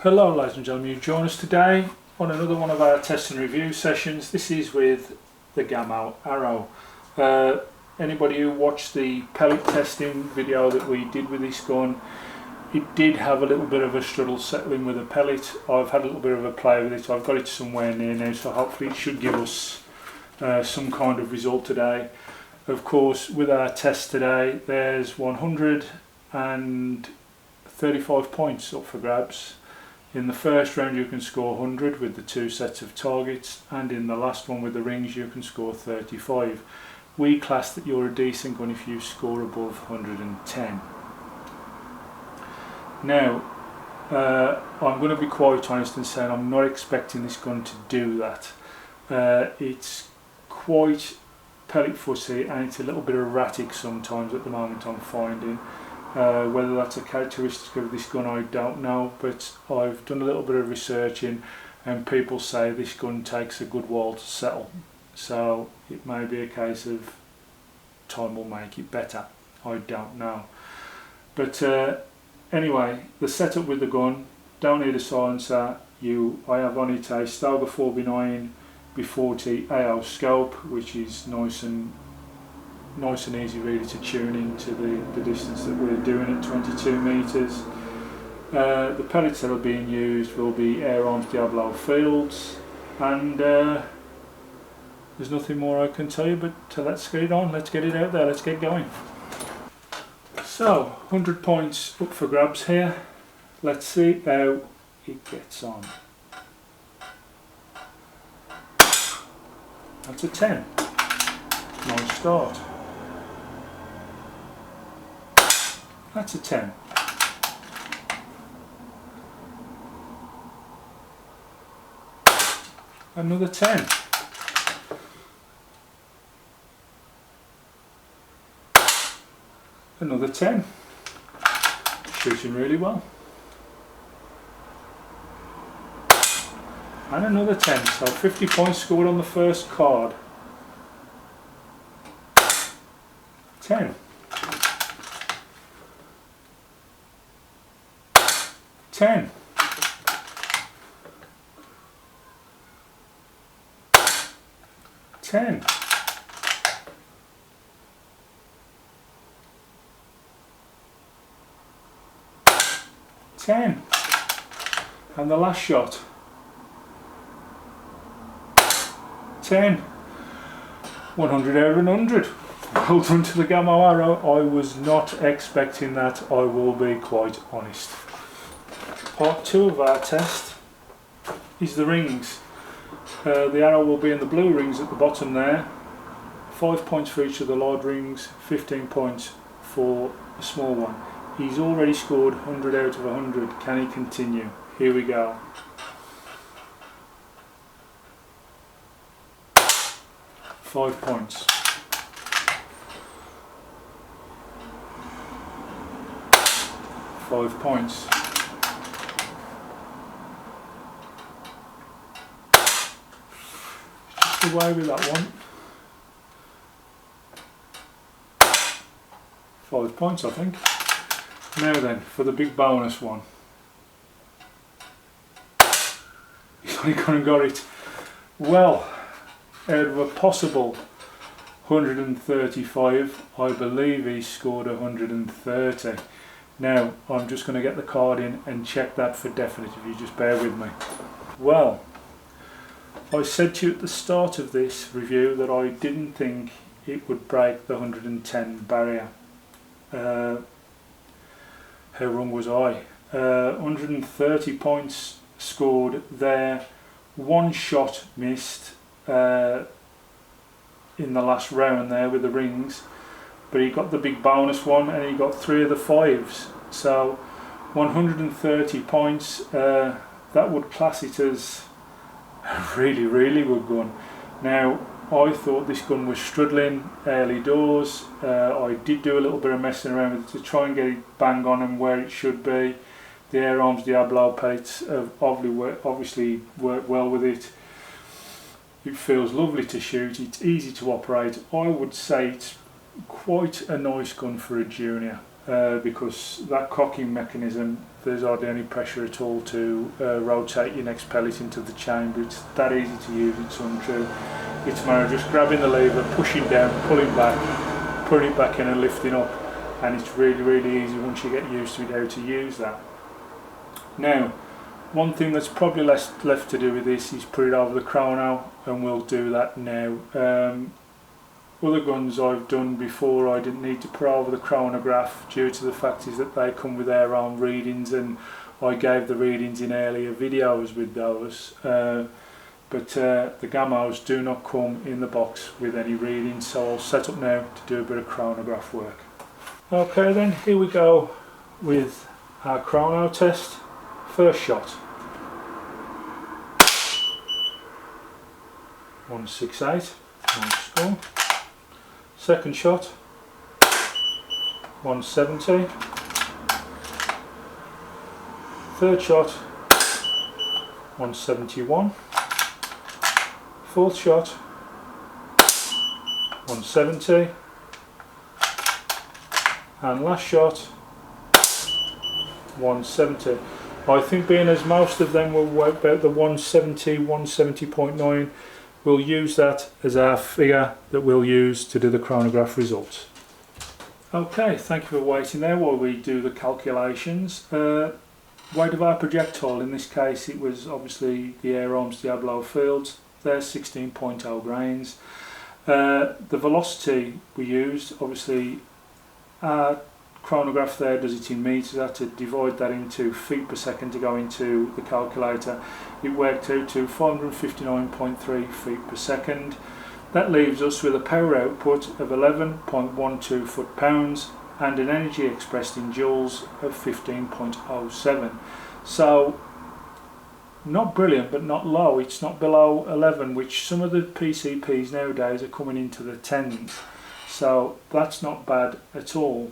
Hello ladies and gentlemen, you join us today on another one of our test and review sessions. This is with the Gamo arrow. Anybody who watched the pellet testing video that we did with this gun, it did have a little bit of a struggle settling with a pellet. I've had a little bit of a play with it. I've got it somewhere near now, so hopefully it should give us some kind of result today. Of course, with our test today, there's 135 points up for grabs. In the first round you can score 100 with the two sets of targets, and in the last one with the rings you can score 35. We class that you're a decent gun if you score above 110. Now, I'm going to be quite honest and saying I'm not expecting this gun to do that. It's quite pellet fussy and it's a little bit erratic sometimes at the moment, I'm finding. Whether that's a characteristic of this gun I don't know, but I've done a little bit of researching and people say this gun takes a good while to settle, so it may be a case of time will make it better. I don't know, but anyway, the setup with the gun, don't need a silencer. I have on it a Stoger 4x9 B40 AO scope, which is nice and easy really to tune into the distance that we're doing at 22 metres. The pellets that are being used will be Air Arms Diablo Fields, and there's nothing more I can tell you, but let's get it on, let's get it out there, let's get going. So 100 points up for grabs here. Let's see how it gets on. That's a 10. Nice start. That's a 10. Another 10. Another 10. Shooting really well. And another 10. So 50 points scored on the first card. 10. 10. 10. 10. And the last shot. 10. 100 out of 100. Well done to the Gamo arrow. I was not expecting that, I will be quite honest. Part 2 of our test is the rings. The arrow will be in the blue rings at the bottom there. 5 points for each of the large rings, 15 points for the small one. He's already scored 100 out of 100. Can he continue? Here we go. Five points. 5 points. Just away with that one. 5 points, I think. Now then, for the big bonus one. He's only gone and got it. Well, out of a possible 135, I believe he scored 130. Now, I'm just going to get the card in and check that for definite, if you just bear with me. Well, I said to you at the start of this review that I didn't think it would break the 110 barrier. How wrong was I? 130 points scored there, one shot missed in the last round there with the rings, but he got the big bonus one and he got 3 of the 5s, so 130 points. That would class it as a really good gun. Now, I thought this gun was struggling early doors. I did do a little bit of messing around with it to try and get it bang on and where it should be. The Air Arms Diablo pellets have obviously worked well with it. It feels lovely to shoot, it's easy to operate. I would say it's quite a nice gun for a junior. because that cocking mechanism, there's hardly any pressure at all to rotate your next pellet into the chamber. It's that easy to use, it's untrue. It's a matter of just grabbing the lever, pushing down, pulling back, putting it back in and lifting up, and it's really, really easy once you get used to it how to use that. Now, one thing that's probably left to do with this is put it over the chrono, and we'll do that now. Other guns I've done before, I didn't need to put over the chronograph due to the fact is that they come with their own readings, and I gave the readings in earlier videos with those. But the Gamos do not come in the box with any readings, so I'll set up now to do a bit of chronograph work. Okay then, here we go with our chrono test. First shot. 168, nice score. Second shot, 170. Third shot, 171. Fourth shot, 170. And last shot, 170. I think being as most of them were about the 170, 170.9, we'll use that as our figure that we'll use to do the chronograph results. Okay, thank you for waiting there while we do the calculations. Weight of our projectile, in this case it was obviously the Air Arms Diablo Fields, they're 16.0 grains. The velocity we used, obviously our chronograph there does it in meters. I had to divide that into feet per second to go into the calculator. It worked out to 559.3 feet per second. That leaves us with a power output of 11.12 foot-pounds and an energy expressed in joules of 15.07. So not brilliant but not low. It's not below 11, which some of the PCPs nowadays are coming into the tens. So that's not bad at all.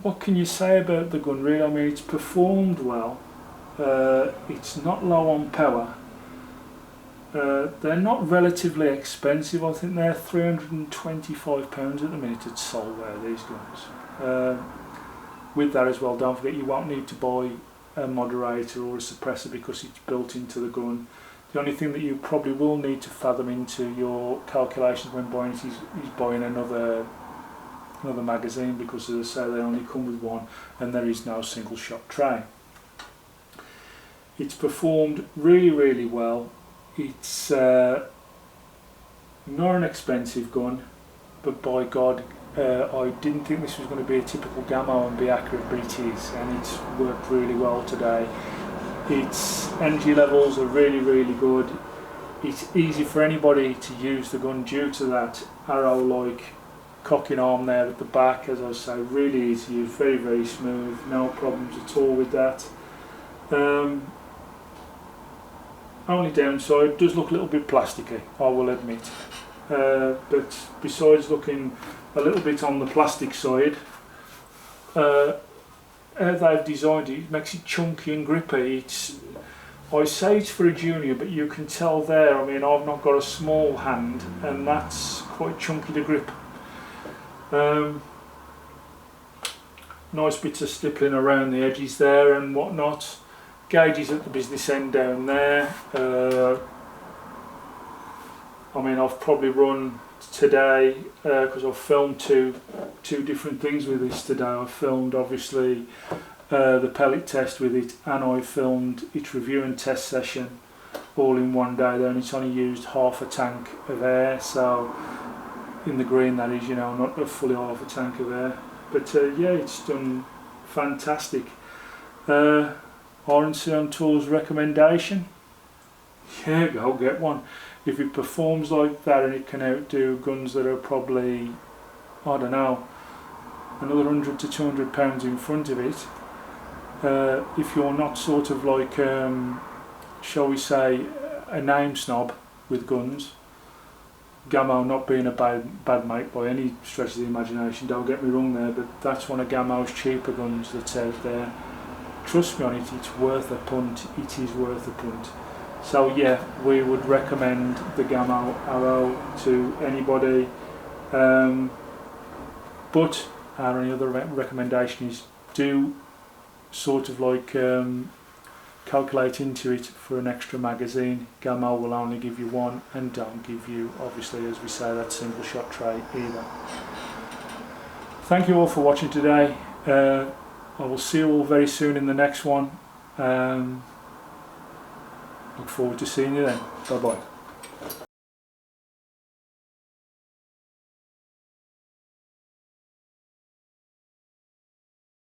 What can you say about the gun really? I mean, it's performed well. It's not low on power. They're not relatively expensive. I think they're £325 at the minute at Solware, these guns. With that as well, don't forget you won't need to buy a moderator or a suppressor because it's built into the gun. The only thing that you probably will need to fathom into your calculations when buying it is buying another magazine, because as I say, they only come with one and there is no single shot tray. It's performed really, really well. It's not an expensive gun, but by God, I didn't think this was going to be a typical Gamo and be accurate, but it is, and it's worked really well today. Its energy levels are really, really good. It's easy for anybody to use the gun due to that arrow-like cocking arm there at the back. As I say, really easy to use, very, very smooth, no problems at all with that. Only downside, does look a little bit plasticky, I will admit. But besides looking a little bit on the plastic side, how they've designed it, it makes it chunky and grippy. I say it's for a junior, but you can tell there, I mean, I've not got a small hand and that's quite chunky to grip. Nice bits of stippling around the edges there and whatnot. Gauges at the business end down there. I mean, I've probably run today, because I've filmed two different things with this today. I've filmed obviously the pellet test with it, and I filmed its review and test session all in one day there, and it's only used half a tank of air, so in the green that is, you know, not a fully half a tank of air. But yeah, it's done fantastic. RNC on Tools recommendation? Yeah, go get one. If it performs like that and it can outdo guns that are probably, I don't know, another £100 to £200 in front of it, if you're not sort of like, shall we say, a name snob with guns, Gamo not being a bad mate by any stretch of the imagination, don't get me wrong there, but that's one of Gamo's cheaper guns that's out there. Trust me on it, it's worth a punt. It is worth a punt. So yeah, we would recommend the Gamo Arrow to anybody. But our only other recommendation is do sort of like calculate into it for an extra magazine. Gamo will only give you one and don't give you, obviously, as we say, that single shot tray either. Thank you all for watching today. I will see you all very soon in the next one. Look forward to seeing you then. Bye bye.